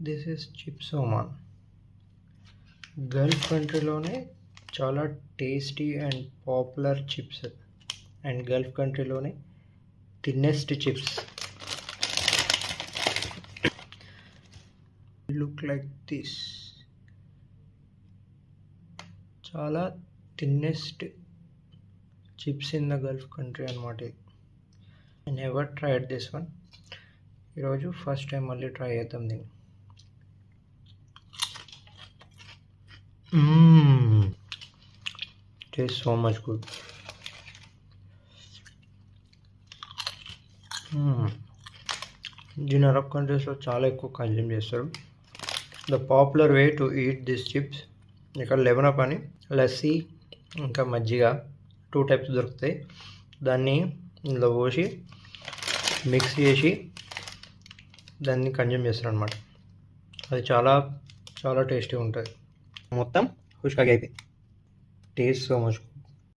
This is chips Oman. Gulf కంట్రీలోనే చాలా tasty and popular chips, and gulf కంట్రీలోనే thinnest chips. Look like this. చాలా thinnest chips in the gulf country అనమాట. I never tried this one. ఈరోజు first time మళ్ళీ try చేద్దాం దీన్ని. Taste so much good. దీని అరబ్ కంట్రీస్లో చాలా ఎక్కువ కన్జ్యూమ్ చేస్తారు. The popular way to eat this chips, ఇక్కడ లెమన్ అప్ అని లస్సీ ఇంకా మజ్జిగ 2 టైప్స్ దొరుకుతాయి. దాన్ని ఇందులో పోసి మిక్స్ చేసి దాన్ని కన్జ్యూమ్ చేస్తారు అనమాట. అది చాలా చాలా టేస్టీ ఉంటుంది. మొత్తం ఖుష్కాగా అయిపోయింది. Taste so much.